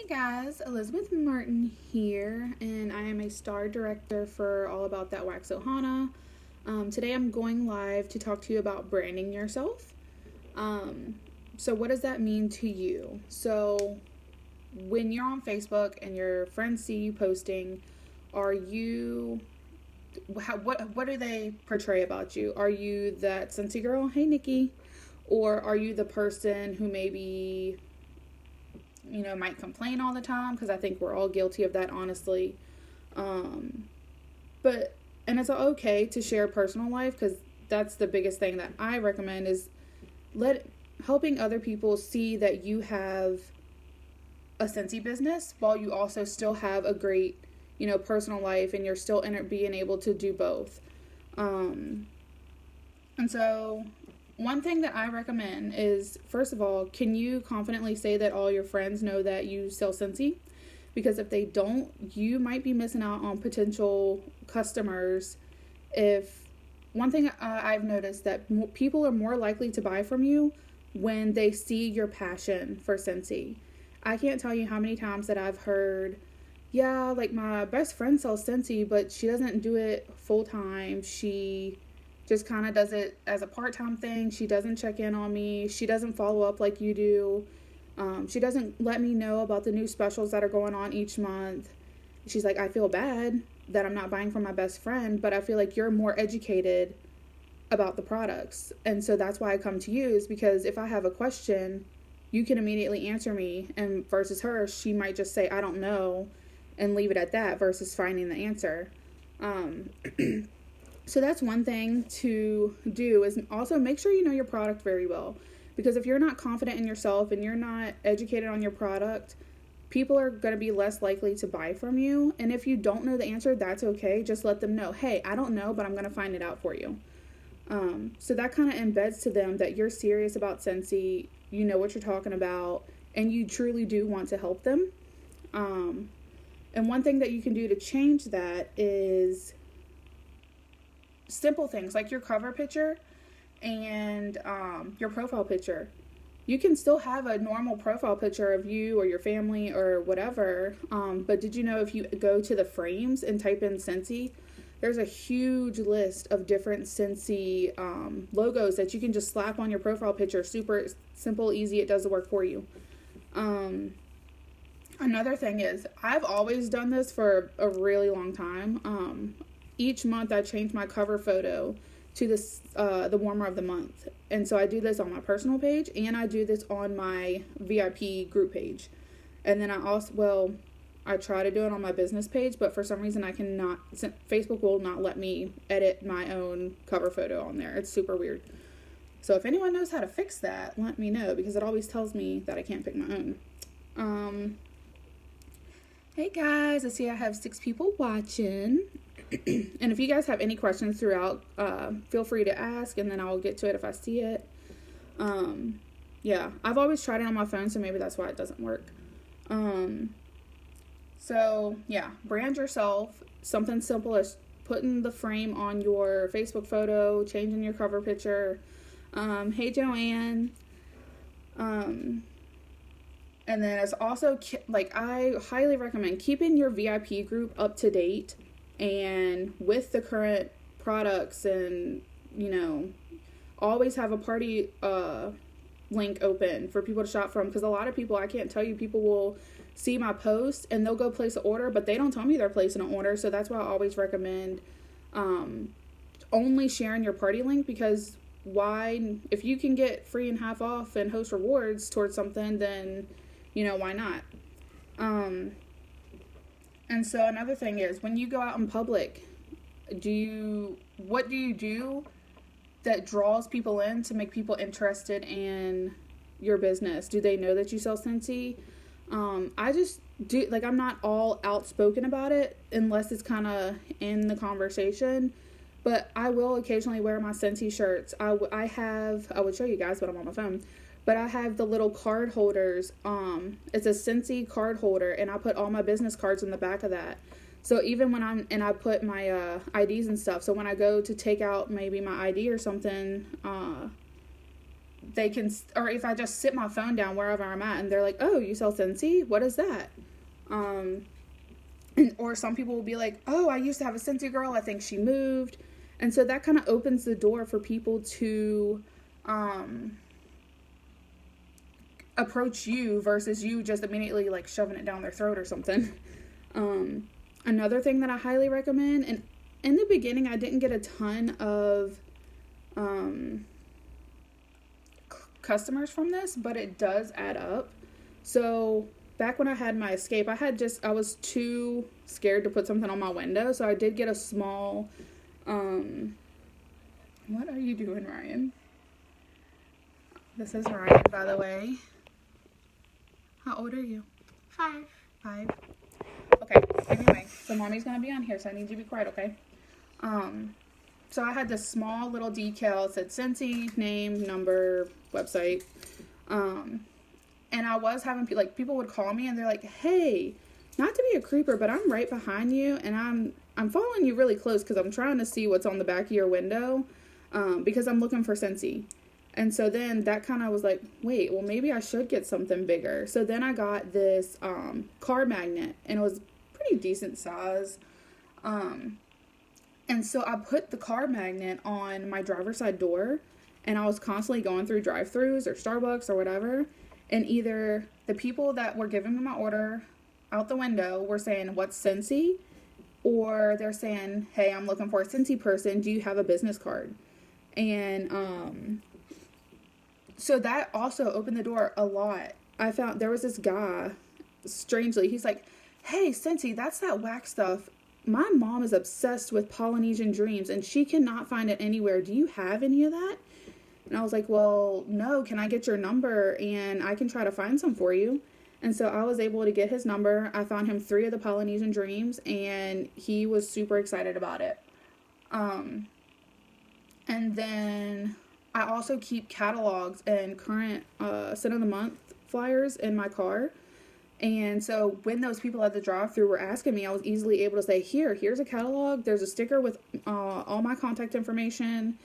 Hey guys, Elizabeth Martin here, and I am a star director for All About That Wax Ohana. Today I'm going live to talk to you about branding yourself. So, what does that mean to you? So, when you're on Facebook and your friends see you posting, are you what do they portray about you? Are you that Scentsy girl? Hey Nikki, or are you the person who maybe might complain all the time? Because I think we're all guilty of that, honestly. Um, but, and it's okay to share personal life, because that's the biggest thing that I recommend is let helping other people see that you have a Scentsy business while you also still have a great, personal life, and you're still being able to do both. And so one thing that I recommend is, first of all, can you confidently say that all your friends know that you sell Scentsy? Because if they don't, you might be missing out on potential customers. If one thing I've noticed that people are more likely to buy from you when they see your passion for Scentsy. I can't tell you how many times that I've heard, yeah, like my best friend sells Scentsy, but she doesn't do it full time. She just kind of does it as a part-time thing. She doesn't check in on me. She doesn't follow up like you do. She doesn't let me know about the new specials that are going on each month. She's like, I feel bad that I'm not buying from my best friend, but I feel like you're more educated about the products. And so that's why I come to you, is because if I have a question, you can immediately answer me. And versus her, she might just say, I don't know, and leave it at that versus finding the answer. So that's one thing to do, is also make sure you know your product very well. Because if you're not confident in yourself and you're not educated on your product, people are going to be less likely to buy from you. And if you don't know the answer, that's okay. Just let them know, hey, I don't know, but I'm going to find it out for you. So that kind of embeds to them that you're serious about Scentsy, you know what you're talking about, and you truly do want to help them. And one thing that you can do to change that is simple things like your cover picture and your profile picture. You can still have a normal profile picture of you or your family or whatever, but did you know if you go to the frames and type in Scentsy, there's a huge list of different Scentsy logos that you can just slap on your profile picture. Super simple, easy, it does the work for you. Another thing is, I've always done this for a really long time. Each month I change my cover photo to this the warmer of the month. And so I do this on my personal page, and I do this on my VIP group page. And then I try to do it on my business page, but for some reason I cannot, Facebook will not let me edit my own cover photo on there. It's super weird. So if anyone knows how to fix that, let me know, because it always tells me that I can't pick my own. Hey guys, I see I have 6 people watching. And if you guys have any questions throughout, feel free to ask, and then I'll get to it if I see it. Yeah, I've always tried it on my phone, so maybe that's why it doesn't work. So yeah, brand yourself. Something simple as putting the frame on your Facebook photo, changing your cover picture. Hey Joanne. And then it's also, I highly recommend keeping your VIP group up to date and with the current products, and always have a party link open for people to shop from, because a lot of people, I can't tell you, people will see my post and they'll go place an order, but they don't tell me they're placing an order. So that's why I always recommend only sharing your party link, because if you can get free and half off and host rewards towards something, then why not? And so another thing is, when you go out in public, what do you do that draws people in to make people interested in your business? Do they know that you sell Scentsy? I just do, I'm not all outspoken about it unless it's kind of in the conversation, but I will occasionally wear my Scentsy shirts. I would show you guys, but I'm on my phone. But I have the little card holders. It's a Scentsy card holder, and I put all my business cards in the back of that. So even when I put my IDs and stuff. So when I go to take out maybe my ID or something, they can, or if I just sit my phone down wherever I'm at and they're like, oh, you sell Scentsy? What is that? Or some people will be like, oh, I used to have a Scentsy girl. I think she moved. And so that kind of opens the door for people to approach you versus you just immediately like shoving it down their throat or something. Another thing that I highly recommend, and in the beginning I didn't get a ton of customers from this, but it does add up. So back when I had my Escape, I was too scared to put something on my window, so I did get a small what are you doing, Ryan? This is Ryan, by the way. How old are you? 5. 5. Okay, anyway, so mommy's gonna be on here, so I need you to be quiet, okay? So I had this small little decal, it said Scentsy, name, number, website. And I was having, like, people would call me and they're like, hey, not to be a creeper, but I'm right behind you and I'm following you really close because I'm trying to see what's on the back of your window, because I'm looking for Scentsy. And so then that kind of was like, wait, well, maybe I should get something bigger. So then I got this car magnet, and it was pretty decent size. And so I put the car magnet on my driver's side door, and I was constantly going through drive-thrus or Starbucks or whatever. And either the people that were giving me my order out the window were saying, what's Scentsy? Or they're saying, hey, I'm looking for a Scentsy person. Do you have a business card? And so that also opened the door a lot. I found there was this guy, strangely, he's like, hey, Scentsy, that's that wax stuff. My mom is obsessed with Polynesian dreams and she cannot find it anywhere. Do you have any of that? And I was like, well, no, can I get your number and I can try to find some for you? And so I was able to get his number. I found him 3 of the Polynesian dreams and he was super excited about it. And then I also keep catalogs and current scent of the month flyers in my car. And so when those people at the drive-thru were asking me, I was easily able to say, here's a catalog. There's a sticker with all my contact information.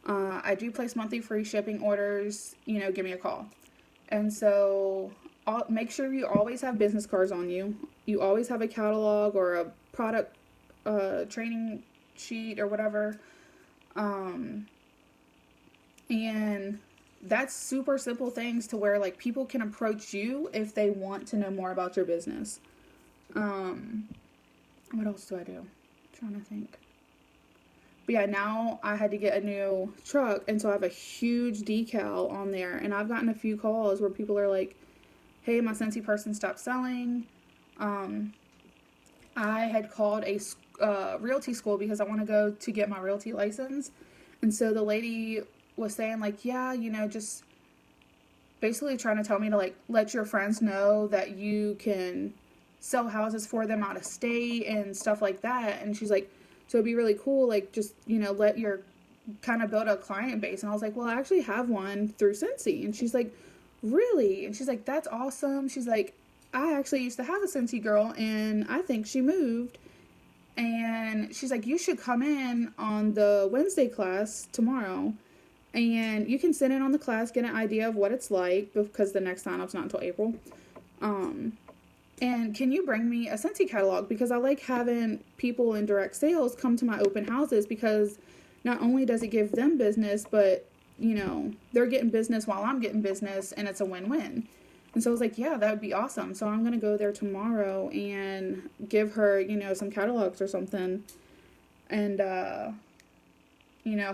I do place monthly free shipping orders. Give me a call. And so make sure you always have business cards on you. You always have a catalog or a product training sheet or whatever. And that's super simple things to where like people can approach you if they want to know more about your business. What else do I do? I'm trying to think. But yeah, now I had to get a new truck, and so I have a huge decal on there, and I've gotten a few calls where people are like, hey, my Scentsy person stopped selling. I had called a realty school because I want to go to get my realty license, and so the lady was saying like, yeah, just basically trying to tell me to like let your friends know that you can sell houses for them out of state and stuff like that. And she's like, so it'd be really cool, like just let your kind of build a client base. And I was like, well, I actually have one through Scentsy. And she's like, really? And she's like, that's awesome. She's like, I actually used to have a Scentsy girl and I think she moved. And she's like, you should come in on the Wednesday class tomorrow. And you can sit in on the class, get an idea of what it's like, because the next sign-up's not until April. And can you bring me a Scentsy catalog? Because I like having people in direct sales come to my open houses, because not only does it give them business, but, they're getting business while I'm getting business, and it's a win-win. And so I was like, yeah, that would be awesome. So I'm going to go there tomorrow and give her, some catalogs or something. And,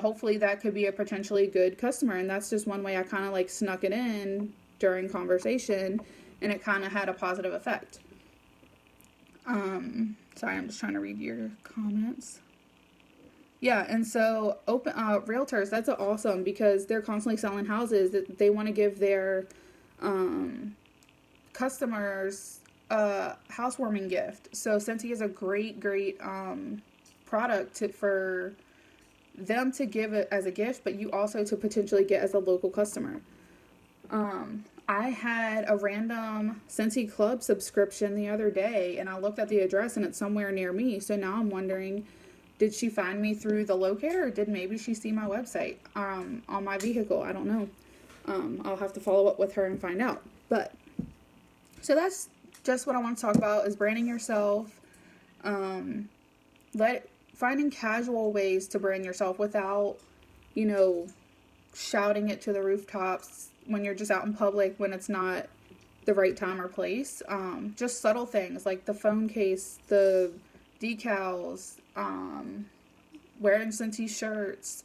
hopefully that could be a potentially good customer. And that's just one way I kind of like snuck it in during conversation, and it kind of had a positive effect. Sorry, I'm just trying to read your comments. Yeah, and so realtors, that's awesome because they're constantly selling houses. That they want to give their customers a housewarming gift. So Scentsy is a great product for them to give it as a gift, but you also to potentially get as a local customer. I had a random Scentsy Club subscription the other day, and I looked at the address, and it's somewhere near me. So now I'm wondering, did she find me through the locator, or did maybe she see my website on my vehicle? I don't know. I'll have to follow up with her and find out. But, so that's just what I want to talk about, is branding yourself. Finding casual ways to brand yourself without, shouting it to the rooftops when you're just out in public when it's not the right time or place. Just subtle things like the phone case, the decals, wearing Scentsy shirts.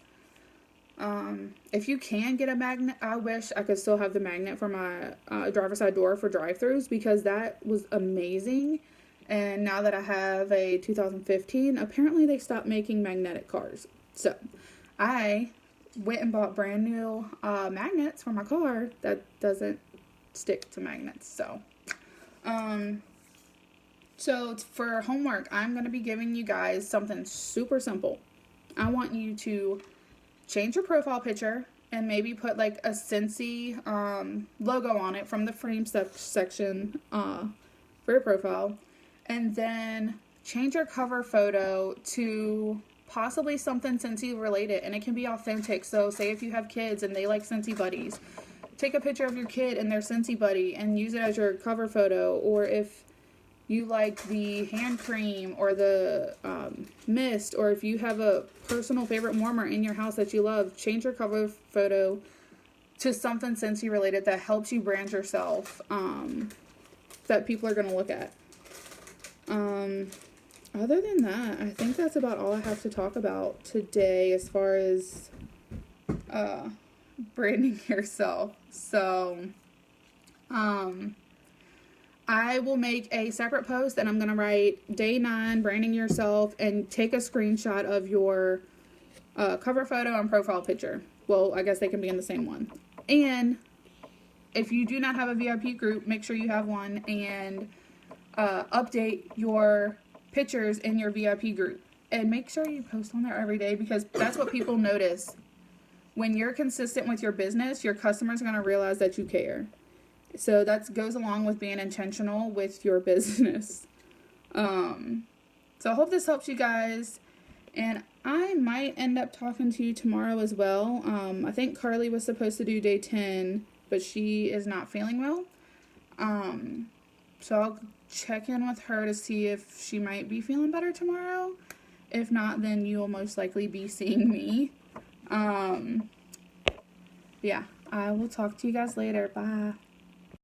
If you can get a magnet, I wish I could still have the magnet for my driver's side door for drive-thrus, because that was amazing. And now that I have a 2015, apparently they stopped making magnetic cars. So I went and bought brand new magnets for my car that doesn't stick to magnets. So for homework, I'm going to be giving you guys something super simple. I want you to change your profile picture and maybe put like a Scentsy logo on it from the frame section for your profile. And then change your cover photo to possibly something Scentsy related. And it can be authentic. So say if you have kids and they like Scentsy buddies, take a picture of your kid and their Scentsy buddy and use it as your cover photo. Or if you like the hand cream or the mist, or if you have a personal favorite warmer in your house that you love, change your cover photo to something Scentsy related that helps you brand yourself, that people are going to look at. Other than that, I think that's about all I have to talk about today as far as branding yourself. So, I will make a separate post and I'm going to write day 9, branding yourself, and take a screenshot of your cover photo and profile picture. Well, I guess they can be in the same one. And if you do not have a VIP group, make sure you have one, and update your pictures in your VIP group. And make sure you post on there every day, because that's what people notice. When you're consistent with your business, your customers are going to realize that you care. So that goes along with being intentional with your business. So I hope this helps you guys. And I might end up talking to you tomorrow as well. I think Carly was supposed to do day 10, but she is not feeling well. So I'll check in with her to see if she might be feeling better tomorrow. If not, then you will most likely be seeing me. Yeah, I will talk to you guys later. Bye.